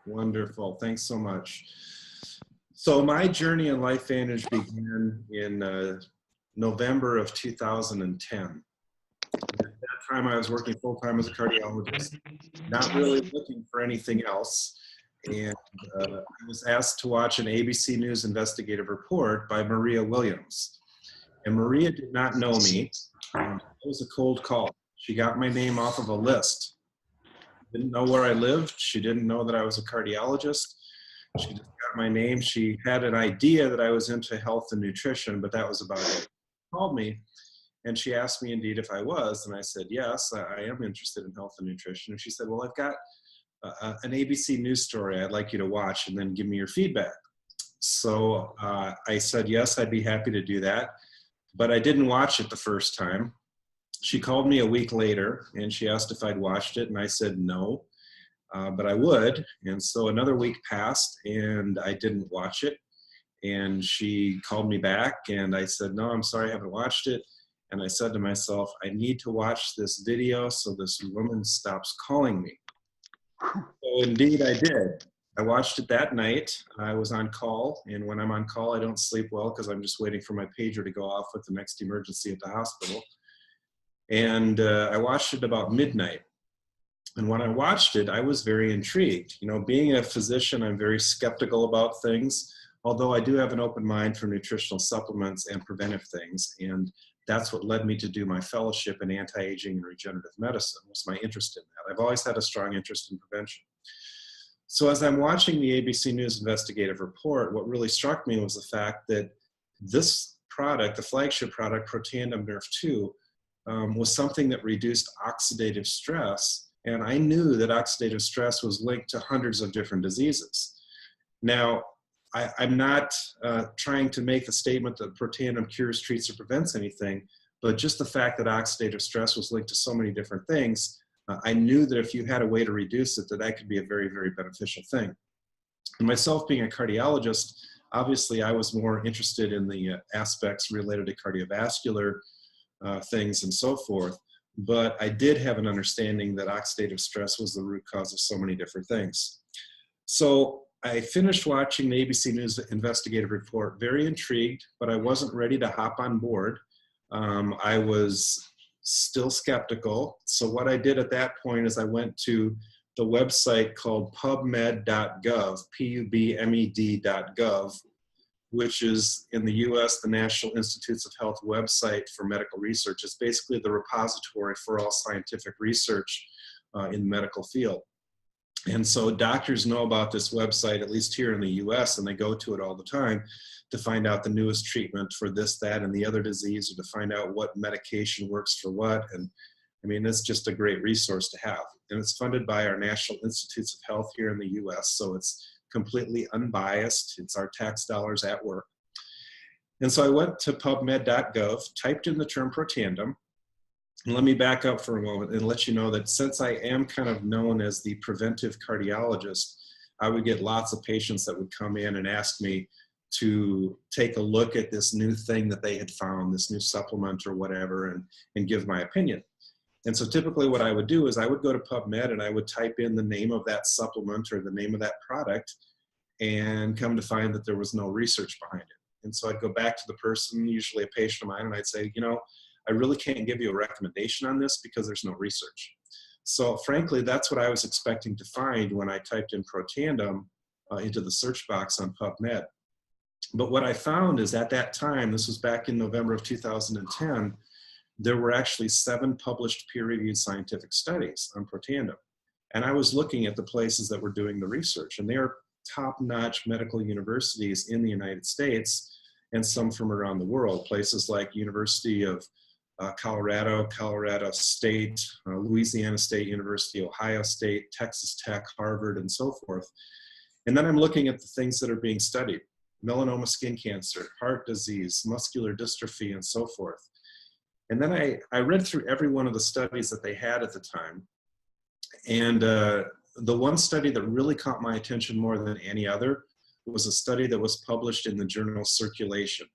Wonderful. Thanks so much. So my journey in LifeVantage began in November of 2010. At that time, I was working full-time as a cardiologist, not really looking for anything else. And I was asked to watch an ABC News investigative report by Maria Williams. And Maria did not know me. It was a cold call. She got my name off of a list. Didn't know where I lived. She didn't know that I was a cardiologist. She just got my name. She had an idea that I was into health and nutrition, but that was about it. She called me and she asked me indeed if I was, and I said, yes, I am interested in health and nutrition. And she said, well, I've got an ABC News story I'd like you to watch and then give me your feedback. So I said, yes, I'd be happy to do that. But I didn't watch it the first time. She called me a week later and she asked if I'd watched it, and I said no, but I would. And so another week passed and I didn't watch it. And she called me back and I said, no, I'm sorry, I haven't watched it. And I said to myself, I need to watch this video so this woman stops calling me. So indeed I did. I watched it that night. I was on call, and when I'm on call, I don't sleep well because I'm just waiting for my pager to go off with the next emergency at the hospital. And I watched it about midnight. And when I watched it, I was very intrigued. You know, being a physician, I'm very skeptical about things, although I do have an open mind for nutritional supplements and preventive things. And that's what led me to do my fellowship in anti-aging and regenerative medicine, was my interest in that. I've always had a strong interest in prevention. So as I'm watching the ABC News investigative report, what really struck me was the fact that this product, the flagship product, Protandim Nrf2, was something that reduced oxidative stress. And I knew that oxidative stress was linked to hundreds of different diseases. Now, I'm not trying to make the statement that Protandim cures, treats, or prevents anything, but just the fact that oxidative stress was linked to so many different things, I knew that if you had a way to reduce it, that could be a very, very beneficial thing. And myself being a cardiologist, obviously I was more interested in the aspects related to cardiovascular things and so forth, but I did have an understanding that oxidative stress was the root cause of so many different things. So I finished watching the ABC News investigative report, very intrigued, but I wasn't ready to hop on board. I was still skeptical. So what I did at that point is I went to the website called pubmed.gov, pubmed.gov, which is in the US, the National Institutes of Health website for medical research. It's basically the repository for all scientific research in the medical field. And so doctors know about this website, at least here in the US, and they go to it all the time to find out the newest treatment for this, that, and the other disease, or to find out what medication works for what. And I mean, it's just a great resource to have. And it's funded by our National Institutes of Health here in the US, so it's completely unbiased. It's our tax dollars at work. And so I went to pubmed.gov, typed in the term Protandim. And let me back up for a moment and let you know that since I am kind of known as the preventive cardiologist, I would get lots of patients that would come in and ask me to take a look at this new thing that they had found, this new supplement or whatever, and give my opinion. And so typically what I would do is I would go to PubMed and I would type in the name of that supplement or the name of that product and come to find that there was no research behind it. And so I'd go back to the person, usually a patient of mine, and I'd say, you know, I really can't give you a recommendation on this because there's no research. So frankly, that's what I was expecting to find when I typed in Protandim into the search box on PubMed. But what I found is at that time, this was back in November of 2010, there were actually 7 published peer-reviewed scientific studies on Protandim. And I was looking at the places that were doing the research, and they are top-notch medical universities in the United States and some from around the world, places like University of Colorado, Colorado State, Louisiana State University, Ohio State, Texas Tech, Harvard, and so forth. And then I'm looking at the things that are being studied: melanoma skin cancer, heart disease, muscular dystrophy, and so forth. And then I read through every one of the studies that they had at the time. And the one study that really caught my attention more than any other was a study that was published in the journal Circulation.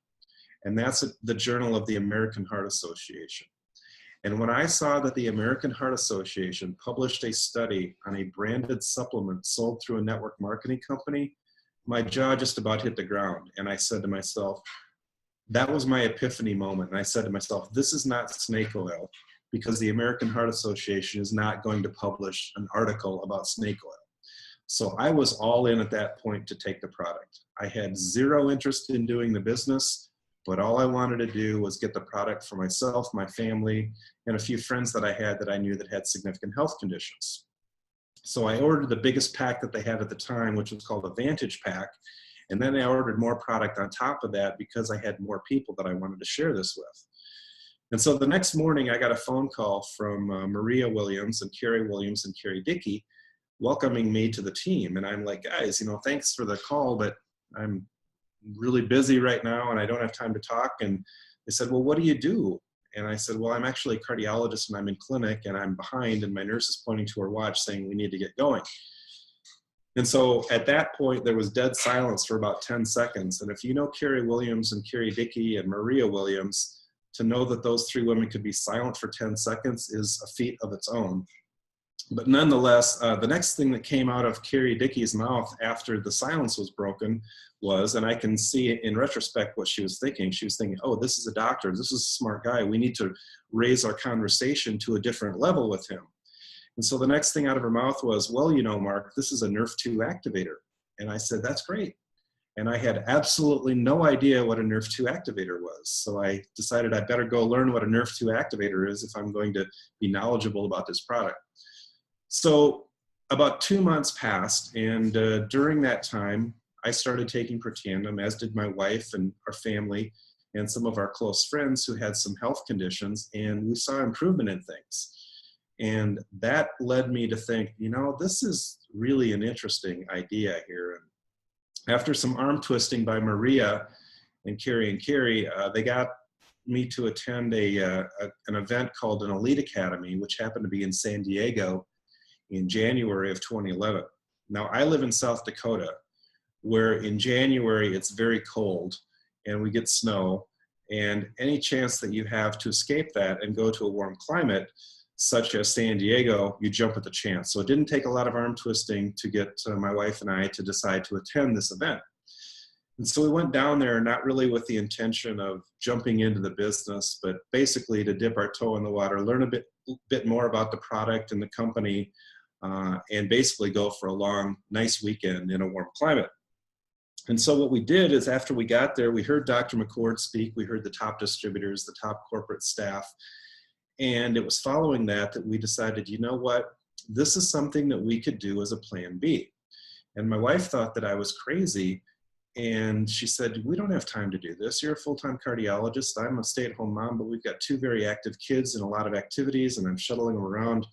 And that's the Journal of the American Heart Association. And when I saw that the American Heart Association published a study on a branded supplement sold through a network marketing company, my jaw just about hit the ground. And I said to myself, that was my epiphany moment. And I said to myself, this is not snake oil, because the American Heart Association is not going to publish an article about snake oil. So I was all in at that point to take the product. I had zero interest in doing the business, but all I wanted to do was get the product for myself, my family, and a few friends that I had that I knew that had significant health conditions. So I ordered the biggest pack that they had at the time, which was called a Vantage Pack. And then I ordered more product on top of that because I had more people that I wanted to share this with. And so the next morning, I got a phone call from Maria Williams and Carrie Williams and Carrie Dickey welcoming me to the team. And I'm like, guys, you know, thanks for the call, but I'm really busy right now and I don't have time to talk. And they said, well, what do you do? And I said, well, I'm actually a cardiologist and I'm in clinic and I'm behind, and my nurse is pointing to her watch saying we need to get going. And so at that point, there was dead silence for about 10 seconds. And if you know Carrie Williams and Carrie Dickey and Maria Williams, to know that those three women could be silent for 10 seconds is a feat of its own. But nonetheless, the next thing that came out of Carrie Dickey's mouth after the silence was broken was, and I can see in retrospect what she was thinking. She was thinking, oh, this is a doctor. This is a smart guy. We need to raise our conversation to a different level with him. And so the next thing out of her mouth was, well, you know, Mark, this is a Nrf2 activator. And I said, that's great. And I had absolutely no idea what a Nrf2 activator was. So I decided I better go learn what a Nrf2 activator is if I'm going to be knowledgeable about this product. So about 2 months passed, and during that time, I started taking Protandim, as did my wife and our family and some of our close friends who had some health conditions, and we saw improvement in things. And that led me to think, you know, this is really an interesting idea here. And after some arm twisting by Maria and Carrie, they got me to attend an event called an Elite Academy, which happened to be in San Diego in January of 2011. Now, I live in South Dakota, where in January it's very cold and we get snow, and any chance that you have to escape that and go to a warm climate, such as San Diego, you jump at the chance. So it didn't take a lot of arm twisting to get my wife and I to decide to attend this event. And so we went down there not really with the intention of jumping into the business, but basically to dip our toe in the water, learn a bit more about the product and the company, and basically go for a long, nice weekend in a warm climate. And so what we did is after we got there, we heard Dr. McCord speak, we heard the top distributors, the top corporate staff, and it was following that we decided, you know what, this is something that we could do as a plan B. And my wife thought that I was crazy, and she said, we don't have time to do this. You're a full-time cardiologist. I'm a stay-at-home mom, but we've got 2 very active kids and a lot of activities, and I'm shuttling them around,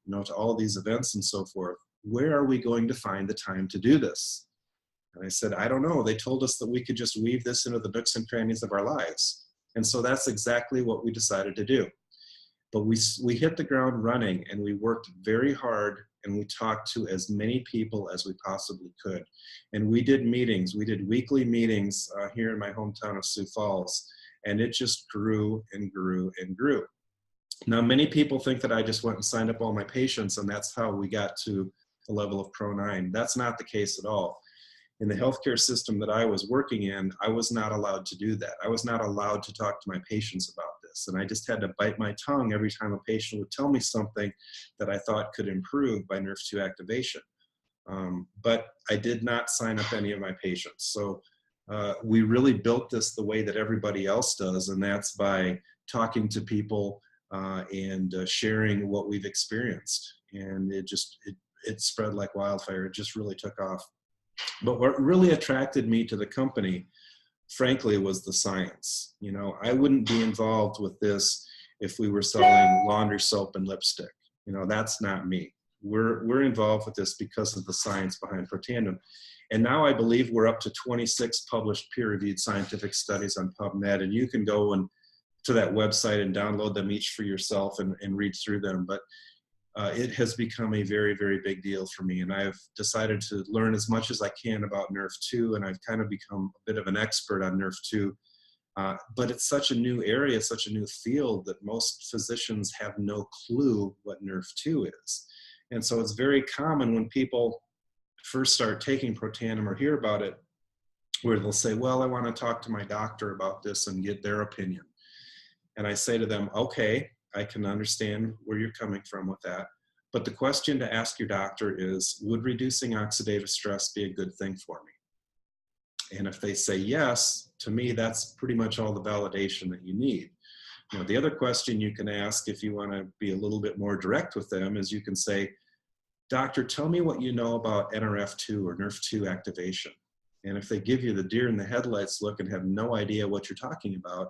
you know, to all these events and so forth. Where are we going to find the time to do this? And I said, I don't know. They told us that we could just weave this into the nooks and crannies of our lives. And so that's exactly what we decided to do. But we hit the ground running, and we worked very hard, and we talked to as many people as we possibly could. And we did meetings. We did weekly meetings here in my hometown of Sioux Falls, and it just grew and grew and grew. Now, many people think that I just went and signed up all my patients, and that's how we got to the level of Pro9. That's not the case at all. In the healthcare system that I was working in, I was not allowed to do that. I was not allowed to talk to my patients about this. And I just had to bite my tongue every time a patient would tell me something that I thought could improve by Nrf2 activation. But I did not sign up any of my patients. So we really built this the way that everybody else does, and that's by talking to people and sharing what we've experienced. And it spread like wildfire. It just really took off. But what really attracted me to the company, frankly, was the science. You know, I wouldn't be involved with this if we were selling laundry soap and lipstick. You know, that's not me. We're involved with this because of the science behind Protandim. And now I believe we're up to 26 published peer-reviewed scientific studies on PubMed, and you can go to that website and download them each for yourself and read through them. But it has become a very, very big deal for me. And I've decided to learn as much as I can about Nrf2, and I've kind of become a bit of an expert on Nrf2 But it's such a new area, such a new field that most physicians have no clue what Nrf2 is. And so it's very common when people first start taking Protandim or hear about it, where they'll say, well, I want to talk to my doctor about this and get their opinion. And I say to them, okay, I can understand where you're coming from with that. But the question to ask your doctor is, would reducing oxidative stress be a good thing for me? And if they say yes, to me, that's pretty much all the validation that you need. You know, the other question you can ask if you want to be a little bit more direct with them is you can say, doctor, tell me what you know about Nrf2 or Nrf2 activation. And if they give you the deer in the headlights look and have no idea what you're talking about,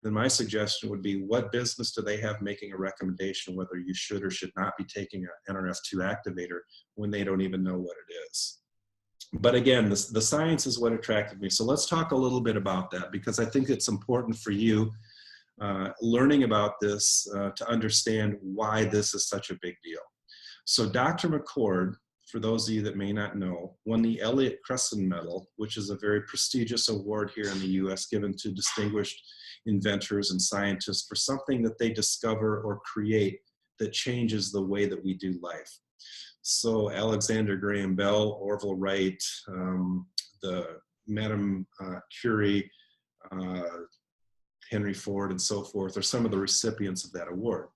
then my suggestion would be, what business do they have making a recommendation whether you should or should not be taking an Nrf2 activator when they don't even know what it is? But again, the science is what attracted me. So let's talk a little bit about that, because I think it's important for you learning about this to understand why this is such a big deal. So Dr. McCord, for those of you that may not know, won the Elliott Cresson Medal, which is a very prestigious award here in the US given to distinguished inventors and scientists for something that they discover or create that changes the way that we do life. So Alexander Graham Bell, Orville Wright, the Madame Curie, Henry Ford, and so forth are some of the recipients of that award.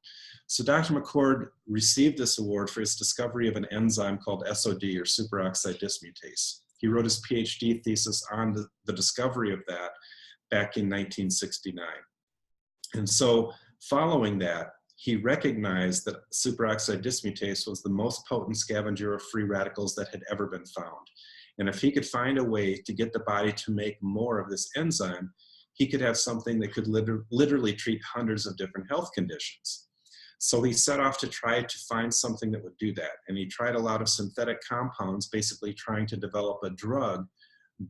So Dr. McCord received this award for his discovery of an enzyme called SOD, or superoxide dismutase. He wrote his PhD thesis on the discovery of that back in 1969. And so following that, he recognized that superoxide dismutase was the most potent scavenger of free radicals that had ever been found. And if he could find a way to get the body to make more of this enzyme, he could have something that could literally treat hundreds of different health conditions. So he set off to try to find something that would do that. And he tried a lot of synthetic compounds, basically trying to develop a drug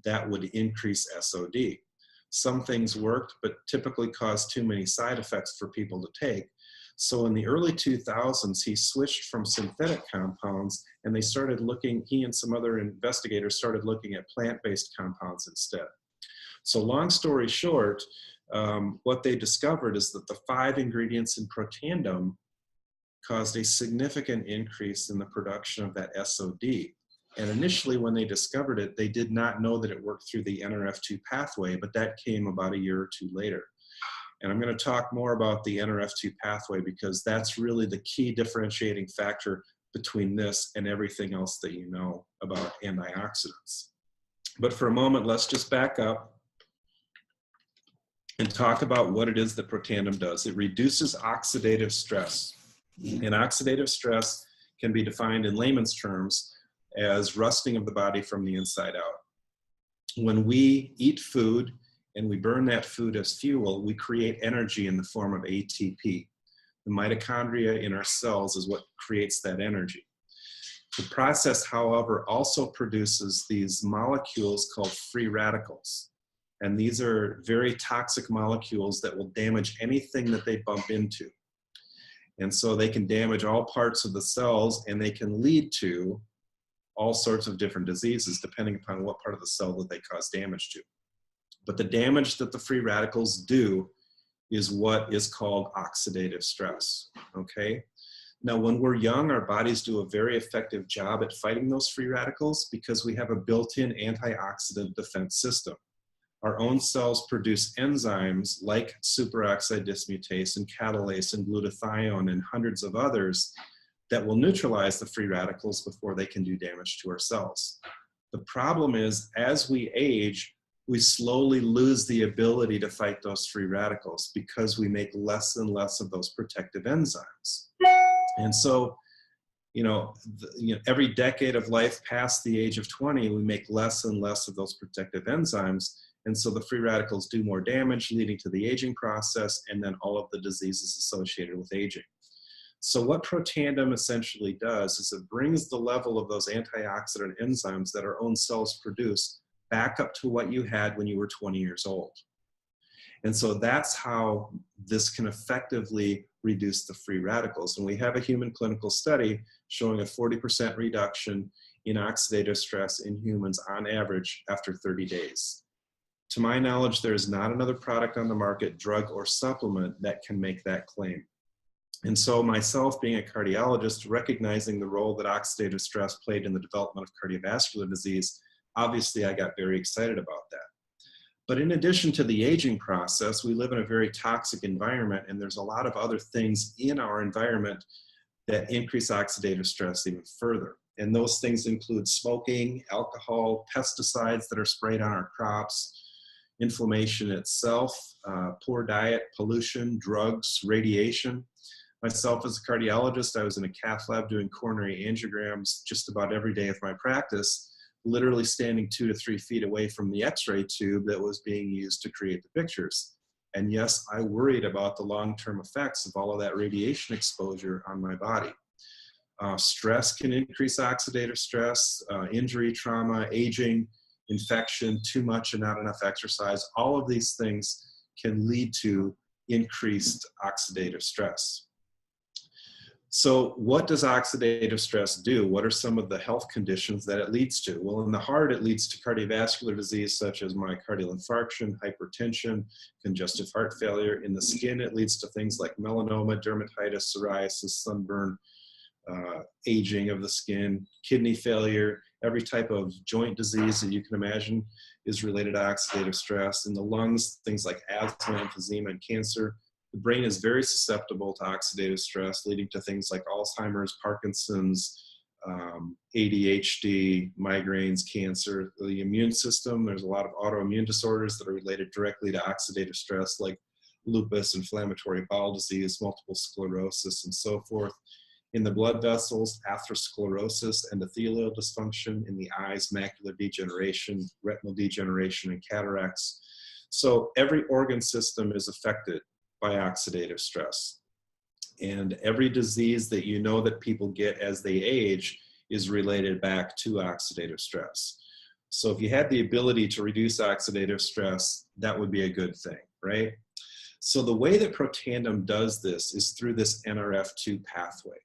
that would increase SOD. Some things worked, but typically caused too many side effects for people to take. So in the early 2000s, he switched from synthetic compounds, and they started looking, he and some other investigators started looking at plant-based compounds instead. So long story short, what they discovered is that the 5 ingredients in Protandim caused a significant increase in the production of that SOD. And initially when they discovered it, they did not know that it worked through the Nrf2 pathway, but that came about a year or two later. And I'm going to talk more about the Nrf2 pathway because that's really the key differentiating factor between this and everything else that you know about antioxidants. But for a moment, let's just back up and talk about what it is that Protandim does. It reduces oxidative stress. And oxidative stress can be defined in layman's terms as rusting of the body from the inside out. When we eat food and we burn that food as fuel, we create energy in the form of ATP. The mitochondria in our cells is what creates that energy. The process, however, also produces these molecules called free radicals. And these are very toxic molecules that will damage anything that they bump into. And so they can damage all parts of the cells, and they can lead to all sorts of different diseases depending upon what part of the cell that they cause damage to. But the damage that the free radicals do is what is called oxidative stress, okay? Now, when we're young, our bodies do a very effective job at fighting those free radicals because we have a built-in antioxidant defense system. Our own cells produce enzymes like superoxide dismutase and catalase and glutathione and hundreds of others that will neutralize the free radicals before they can do damage to our cells. The problem is, as we age, we slowly lose the ability to fight those free radicals because we make less and less of those protective enzymes. And so, every decade of life past the age of 20, we make less and less of those protective enzymes. And so the free radicals do more damage, leading to the aging process and then all of the diseases associated with aging. So what Protandim essentially does is it brings the level of those antioxidant enzymes that our own cells produce back up to what you had when you were 20 years old. And so that's how this can effectively reduce the free radicals. And we have a human clinical study showing a 40% reduction in oxidative stress in humans on average after 30 days. To my knowledge, there is not another product on the market, drug or supplement, that can make that claim. And so myself, being a cardiologist, recognizing the role that oxidative stress played in the development of cardiovascular disease, obviously I got very excited about that. But in addition to the aging process, we live in a very toxic environment, and there's a lot of other things in our environment that increase oxidative stress even further. And those things include smoking, alcohol, pesticides that are sprayed on our crops, inflammation itself, poor diet, pollution, drugs, radiation. Myself as a cardiologist, I was in a cath lab doing coronary angiograms just about every day of my practice, literally standing 2 to 3 feet away from the x-ray tube that was being used to create the pictures. And yes, I worried about the long-term effects of all of that radiation exposure on my body. Stress can increase oxidative stress, injury, trauma, aging, infection, too much and not enough exercise. All of these things can lead to increased oxidative stress. So what does oxidative stress do? What are some of the health conditions that it leads to? Well, in the heart, it leads to cardiovascular disease such as myocardial infarction, hypertension, congestive heart failure. In the skin, it leads to things like melanoma, dermatitis, psoriasis, sunburn, aging of the skin, kidney failure. Every type of joint disease that you can imagine is related to oxidative stress. In the lungs, things like asthma, emphysema, and cancer. The brain is very susceptible to oxidative stress, leading to things like Alzheimer's, Parkinson's, ADHD, migraines, cancer. The immune system, there's a lot of autoimmune disorders that are related directly to oxidative stress, like lupus, inflammatory bowel disease, multiple sclerosis, and so forth. In the blood vessels, atherosclerosis, endothelial dysfunction. In the eyes, macular degeneration, retinal degeneration, and cataracts. So every organ system is affected by oxidative stress. And every disease that you know that people get as they age is related back to oxidative stress. So if you had the ability to reduce oxidative stress, that would be a good thing, right? So the way that Protandim does this is through this Nrf2 pathway.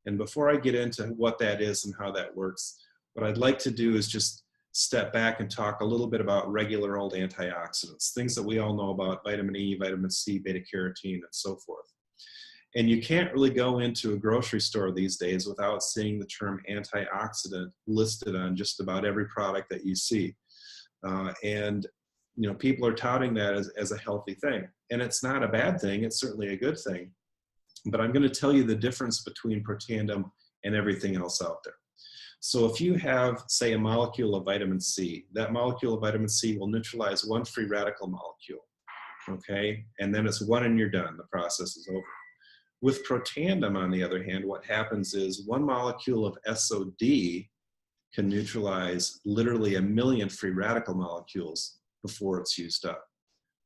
And before I get into what that is and how that works, what I'd like to do is just step back and talk a little bit about regular old antioxidants, things that we all know about: vitamin E, vitamin C, beta carotene, and so forth. And you can't really go into a grocery store these days without seeing the term antioxidant listed on just about every product that you see. And you know, people are touting that as a healthy thing. And it's not a bad thing, it's certainly a good thing. But I'm going to tell you the difference between Protandim and everything else out there. So if you have, say, a molecule of vitamin C, that molecule of vitamin C will neutralize one free radical molecule, okay? And then it's one and you're done, the process is over. With Protandim, on the other hand, what happens is one molecule of SOD can neutralize literally 1 million free radical molecules before it's used up.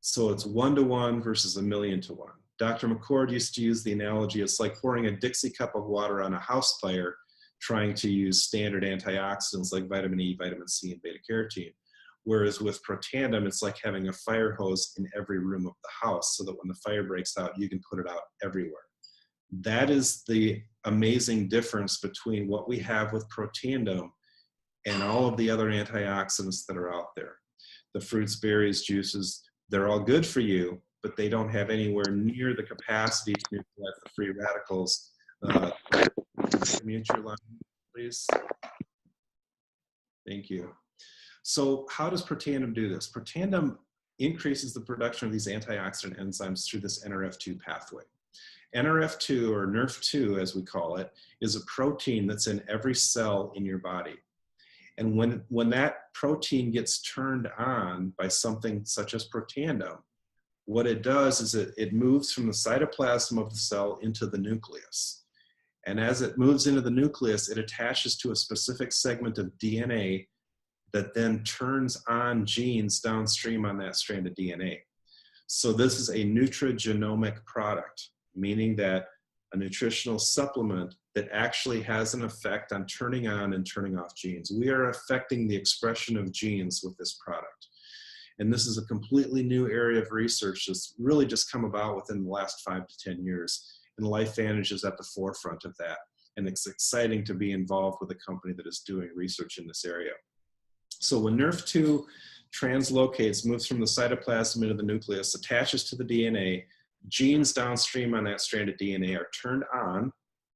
So it's 1-to-1 versus 1,000,000 to 1. Dr. McCord used to use the analogy, it's like pouring a Dixie cup of water on a house fire, trying to use standard antioxidants like vitamin E, vitamin C, and beta carotene. Whereas with Protandim, it's like having a fire hose in every room of the house so that when the fire breaks out, you can put it out everywhere. That is the amazing difference between what we have with Protandim and all of the other antioxidants that are out there. The fruits, berries, juices, they're all good for you, but they don't have anywhere near the capacity to neutralize the free radicals. Mute your line, please. Thank you. So how does Protandim do this? Protandim increases the production of these antioxidant enzymes through this Nrf2 pathway. Nrf2, or Nrf2 as we call it, is a protein that's in every cell in your body. And when that protein gets turned on by something such as Protandim, what it does is it moves from the cytoplasm of the cell into the nucleus. And as it moves into the nucleus, it attaches to a specific segment of DNA that then turns on genes downstream on that strand of DNA. So this is a nutrigenomic product, meaning that a nutritional supplement that actually has an effect on turning on and turning off genes. We are affecting the expression of genes with this product. And this is a completely new area of research that's really just come about within the last 5 to 10 years. And LifeVantage is at the forefront of that. And it's exciting to be involved with a company that is doing research in this area. So when Nrf2 translocates, moves from the cytoplasm into the nucleus, attaches to the DNA. Genes downstream on that strand of DNA are turned on,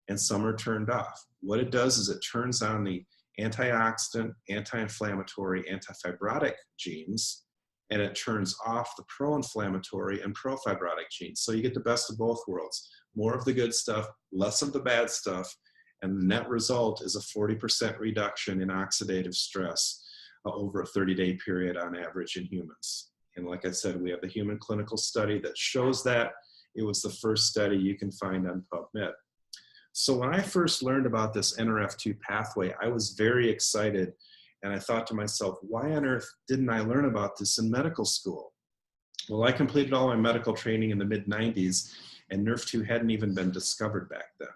and some are turned off. What it does is it turns on the antioxidant, anti-inflammatory, anti-fibrotic genes, and it turns off the pro-inflammatory and pro-fibrotic genes. So you get the best of both worlds. More of the good stuff, less of the bad stuff, and the net result is a 40% reduction in oxidative stress over a 30-day period on average in humans. And like I said, we have the human clinical study that shows that. It was the first study you can find on PubMed. So when I first learned about this Nrf2 pathway, I was very excited. And I thought to myself, why on earth didn't I learn about this in medical school? Well, I completed all my medical training in the mid-90s, and Nrf2 hadn't even been discovered back then.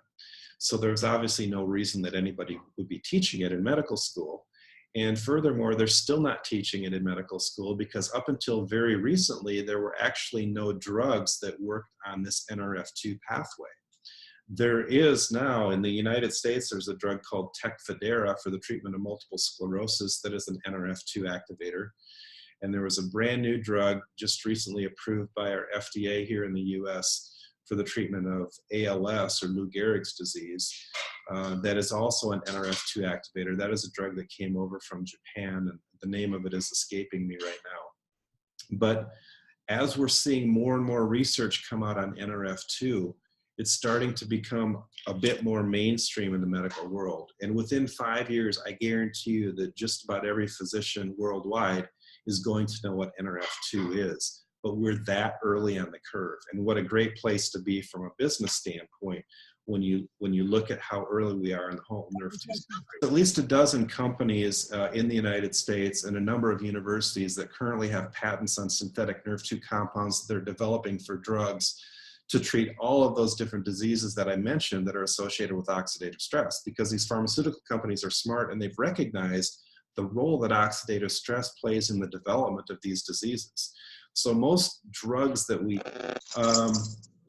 So there's obviously no reason that anybody would be teaching it in medical school. And furthermore, they're still not teaching it in medical school because up until very recently, there were actually no drugs that worked on this Nrf2 pathway. There is now, in the United States, there's a drug called Tecfidera for the treatment of multiple sclerosis that is an Nrf2 activator. And there was a brand new drug just recently approved by our FDA here in the US for the treatment of ALS or Lou Gehrig's disease that is also an Nrf2 activator. That is a drug that came over from Japan, and the name of it is escaping me right now. But as we're seeing more and more research come out on Nrf2, it's starting to become a bit more mainstream in the medical world. And within 5 years, I guarantee you that just about every physician worldwide is going to know what Nrf2 is. But we're that early on the curve. And what a great place to be from a business standpoint when you look at how early we are in the whole Nrf2 story. At least a dozen companies in the United States and a number of universities that currently have patents on synthetic Nrf2 compounds that they're developing for drugs to treat all of those different diseases that I mentioned that are associated with oxidative stress, because these pharmaceutical companies are smart and they've recognized the role that oxidative stress plays in the development of these diseases. So most drugs that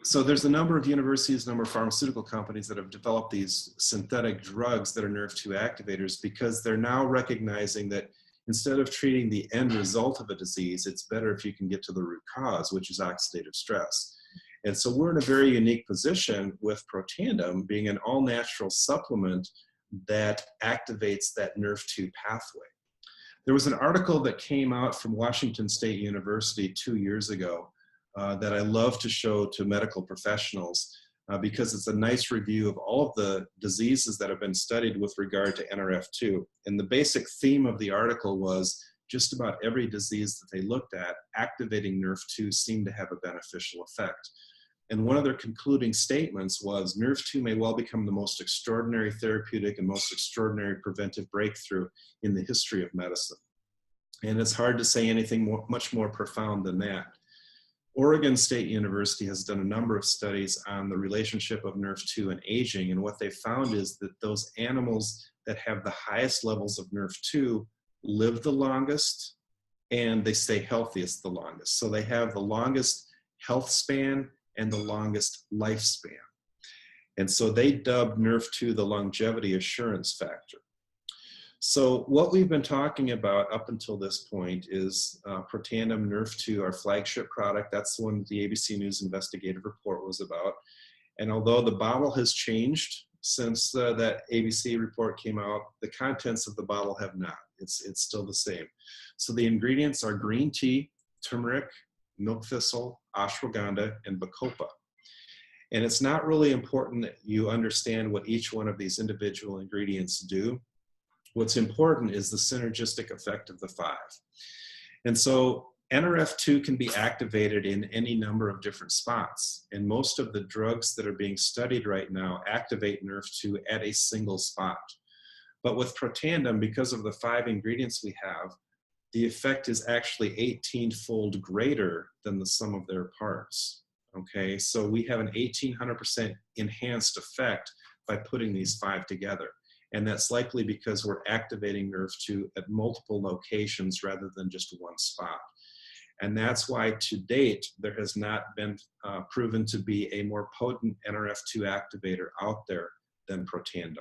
so there's a number of universities, a number of pharmaceutical companies that have developed these synthetic drugs that are Nrf2 activators because they're now recognizing that instead of treating the end result of a disease, it's better if you can get to the root cause, which is oxidative stress. And so we're in a very unique position with Protandim being an all-natural supplement that activates that Nrf2 pathway. There was an article that came out from Washington State University 2 years ago that I love to show to medical professionals because it's a nice review of all of the diseases that have been studied with regard to Nrf2. And the basic theme of the article was just about every disease that they looked at, activating Nrf2 seemed to have a beneficial effect. And one of their concluding statements was Nrf2 may well become the most extraordinary therapeutic and most extraordinary preventive breakthrough in the history of medicine. And it's hard to say anything much more profound than that. Oregon State University has done a number of studies on the relationship of Nrf2 and aging. And what they found is that those animals that have the highest levels of Nrf2 live the longest and they stay healthiest the longest. So they have the longest health span and the longest lifespan. And so they dubbed Nrf2 the longevity assurance factor. So what we've been talking about up until this point is Protandim Nrf2, our flagship product. That's the one that the ABC News investigative report was about. And although the bottle has changed since that ABC report came out, the contents of the bottle have not. It's still the same. So the ingredients are green tea, turmeric, milk thistle, ashwagandha, and bacopa. And it's not really important that you understand what each one of these individual ingredients do. What's important is the synergistic effect of the five. And so Nrf2 can be activated in any number of different spots. And most of the drugs that are being studied right now activate Nrf2 at a single spot. But with Protandim, because of the 5 ingredients we have, the effect is actually 18-fold greater than the sum of their parts. Okay, so we have an 1800% enhanced effect by putting these 5 together. And that's likely because we're activating Nrf2 at multiple locations rather than just one spot. And that's why to date, there has not been proven to be a more potent Nrf2 activator out there than Protandim.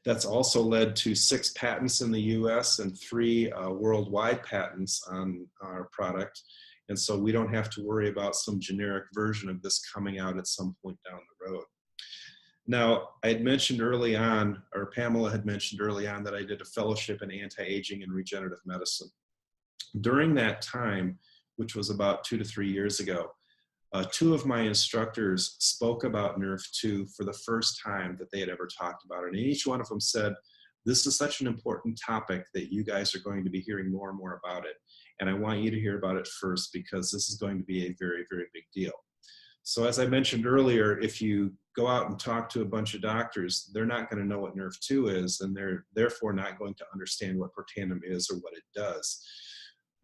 That's also led to 6 patents in the US and 3 worldwide patents on our product. And so we don't have to worry about some generic version of this coming out at some point down the road. Now, I had mentioned early on, or Pamela had mentioned early on, that I did a fellowship in anti-aging and regenerative medicine. During that time, which was about 2 to 3 years ago, 2 of my instructors spoke about Nrf2 for the first time that they had ever talked about it. And each one of them said, this is such an important topic that you guys are going to be hearing more and more about it. And I want you to hear about it first because this is going to be a very, very big deal. So as I mentioned earlier, if you go out and talk to a bunch of doctors, they're not going to know what Nrf2 is, and they're therefore not going to understand what Protandim is or what it does.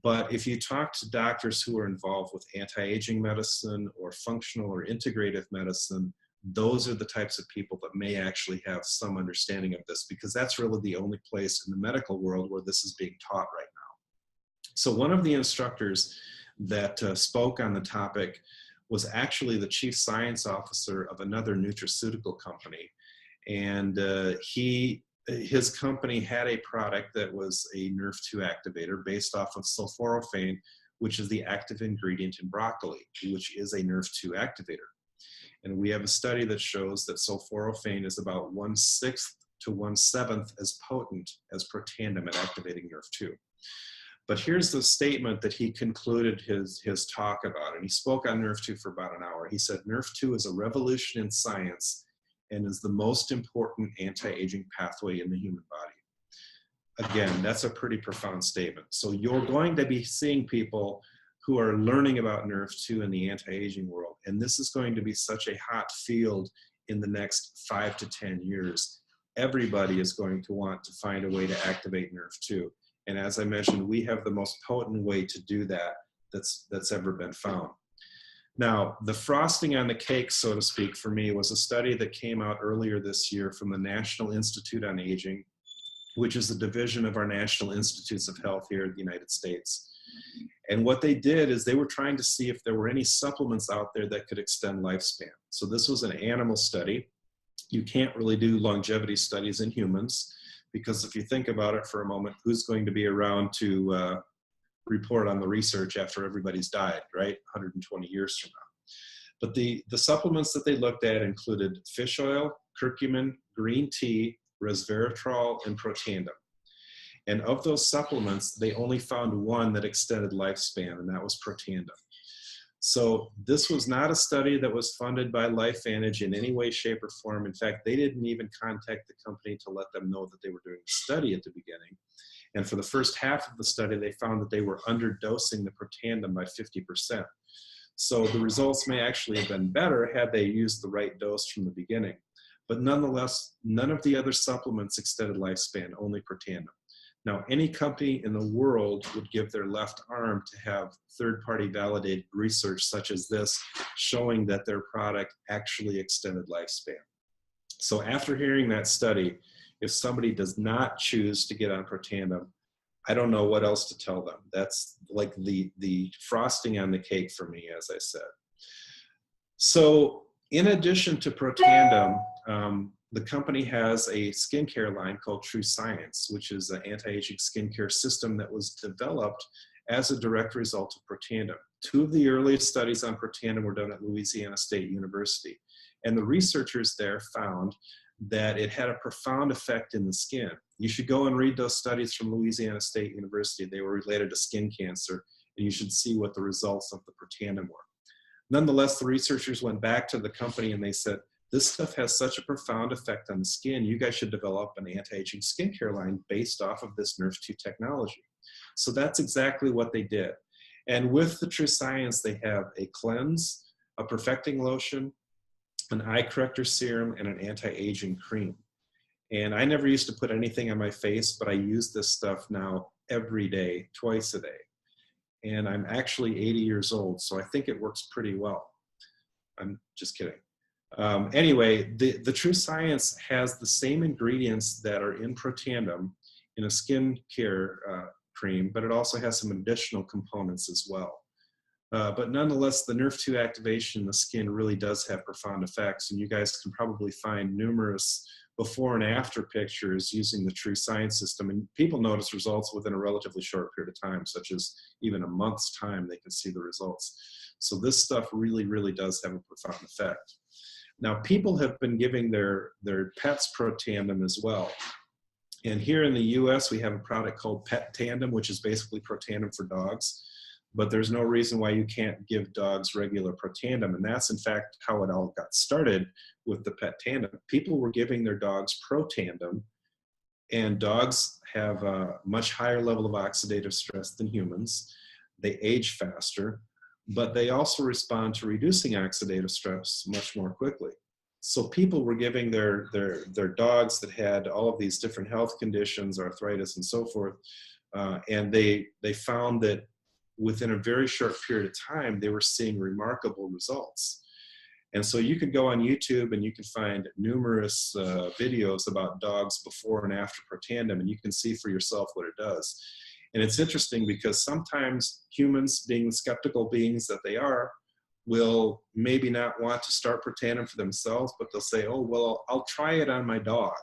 But if you talk to doctors who are involved with anti-aging medicine or functional or integrative medicine, those are the types of people that may actually have some understanding of this, because that's really the only place in the medical world where this is being taught right now. So one of the instructors that spoke on the topic was actually the chief science officer of another nutraceutical company. And his company had a product that was a Nrf2 activator based off of sulforaphane, which is the active ingredient in broccoli, which is a Nrf2 activator. And we have a study that shows that sulforaphane is about 1/6 to 1/7 as potent as Protandim at activating Nrf2. But here's the statement that he concluded his talk about, and he spoke on Nrf2 for about an hour. He said, Nrf2 is a revolution in science and is the most important anti-aging pathway in the human body. Again, that's a pretty profound statement. So you're going to be seeing people who are learning about Nrf2 in the anti-aging world, and this is going to be such a hot field in the next 5 to 10 years. Everybody is going to want to find a way to activate Nrf2. And as I mentioned, we have the most potent way to do that that's ever been found. Now, the frosting on the cake, so to speak, for me was a study that came out earlier this year from the National Institute on Aging, which is a division of our National Institutes of Health here in the United States. And what they did is they were trying to see if there were any supplements out there that could extend lifespan. So this was an animal study. You can't really do longevity studies in humans, because if you think about it for a moment, who's going to be around to report on the research after everybody's died, right? 120 years from now. But the supplements that they looked at included fish oil, curcumin, green tea, resveratrol, and Protandim. And of those supplements, they only found one that extended lifespan, and that was Protandim. So this was not a study that was funded by LifeVantage in any way, shape, or form. In fact, they didn't even contact the company to let them know that they were doing the study at the beginning. And for the first half of the study, they found that they were underdosing the Protandim by 50%. So the results may actually have been better had they used the right dose from the beginning. But nonetheless, none of the other supplements extended lifespan, only Protandim. Now, any company in the world would give their left arm to have third-party validated research such as this showing that their product actually extended lifespan. So after hearing that study, if somebody does not choose to get on Protandim, I don't know what else to tell them. That's like the frosting on the cake for me, as I said. So in addition to Protandim, the company has a skincare line called Nrf2 Science, which is an anti-aging skincare system that was developed as a direct result of Protandim. 2 of the earliest studies on Protandim were done at Louisiana State University. And the researchers there found that it had a profound effect in the skin. You should go and read those studies from Louisiana State University. They were related to skin cancer, and you should see what the results of the Protandim were. Nonetheless, the researchers went back to the company and they said, this stuff has such a profound effect on the skin, you guys should develop an anti-aging skincare line based off of this Nrf2 technology. So that's exactly what they did. And with the Nrf2 Science, they have a cleanse, a perfecting lotion, an eye corrector serum, and an anti-aging cream. And I never used to put anything on my face, but I use this stuff now every day, twice a day. And I'm actually 80 years old, so I think it works pretty well. I'm just kidding. Anyway, the Nrf2 Science has the same ingredients that are in Protandim in a skin care cream, but it also has some additional components as well. But nonetheless, the Nrf2 activation in the skin really does have profound effects, and you guys can probably find numerous before and after pictures using the True Science system, and people notice results within a relatively short period of time, such as even a month's time, they can see the results. So this stuff really, really does have a profound effect. Now, people have been giving their pets Protandim as well. And here in the US, we have a product called Protandim, which is basically Protandim for dogs. But there's no reason why you can't give dogs regular Protandim. And that's, in fact, how it all got started with the Protandim. People were giving their dogs Protandim, and dogs have a much higher level of oxidative stress than humans. They age faster, but they also respond to reducing oxidative stress much more quickly. So people were giving their dogs that had all of these different health conditions, arthritis and so forth, and they found that within a very short period of time, they were seeing remarkable results. And so you can go on YouTube and you can find numerous videos about dogs before and after Protandim, and you can see for yourself what it does. And it's interesting because sometimes humans, being skeptical beings that they are, will maybe not want to start Protandim for themselves, but they'll say, oh, well, I'll try it on my dog.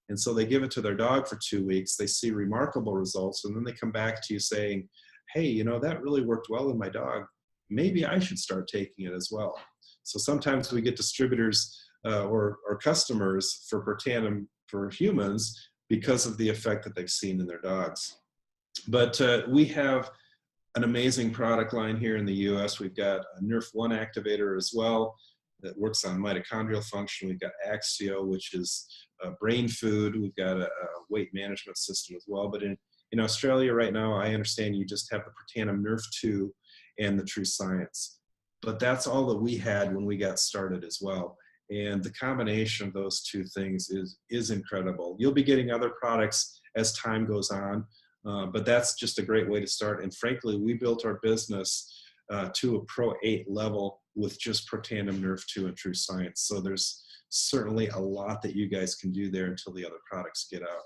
And so they give it to their dog for 2 weeks, they see remarkable results, and then they come back to you saying, hey, you know, that really worked well in my dog. Maybe I should start taking it as well. So sometimes we get distributors or customers for Protandim for humans because of the effect that they've seen in their dogs. But we have an amazing product line here in the US. We've got a Nrf2 activator as well that works on mitochondrial function. We've got Axio, which is brain food. We've got a weight management system as well. But in Australia right now, I understand you just have the Protandim Nrf2 and the True Science. But that's all that we had when we got started as well. And the combination of those two things is incredible. You'll be getting other products as time goes on. But that's just a great way to start. And frankly, we built our business to a Pro 8 level with just Protandim Nrf2 and True Science. So there's certainly a lot that you guys can do there until the other products get out.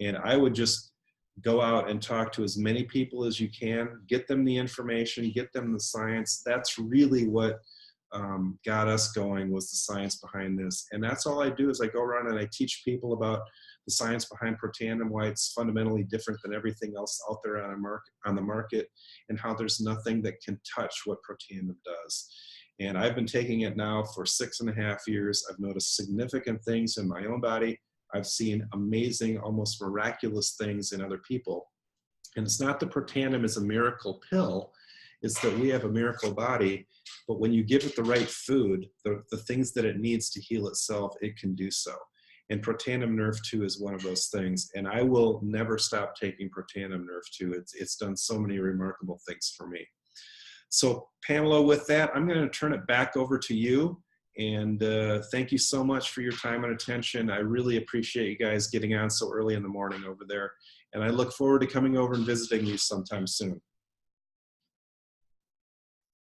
And I would just go out and talk to as many people as you can, get them the information, get them the science. That's really what got us going, was the science behind this. And that's all I do, is I go around and I teach people about the science behind Protandim, why it's fundamentally different than everything else out there on the market, and how there's nothing that can touch what Protandim does. And I've been taking it now for 6.5 years. I've noticed significant things in my own body. I've seen amazing, almost miraculous things in other people. And it's not that Protandim is a miracle pill, it's that we have a miracle body, but when you give it the right food, the things that it needs to heal itself, it can do so. And Protandim Nrf2 is one of those things. And I will never stop taking Protandim Nrf2. It's done so many remarkable things for me. So Pamela, with that, I'm going to turn it back over to you. And thank you so much for your time and attention. I really appreciate you guys getting on so early in the morning over there. And I look forward to coming over and visiting you sometime soon.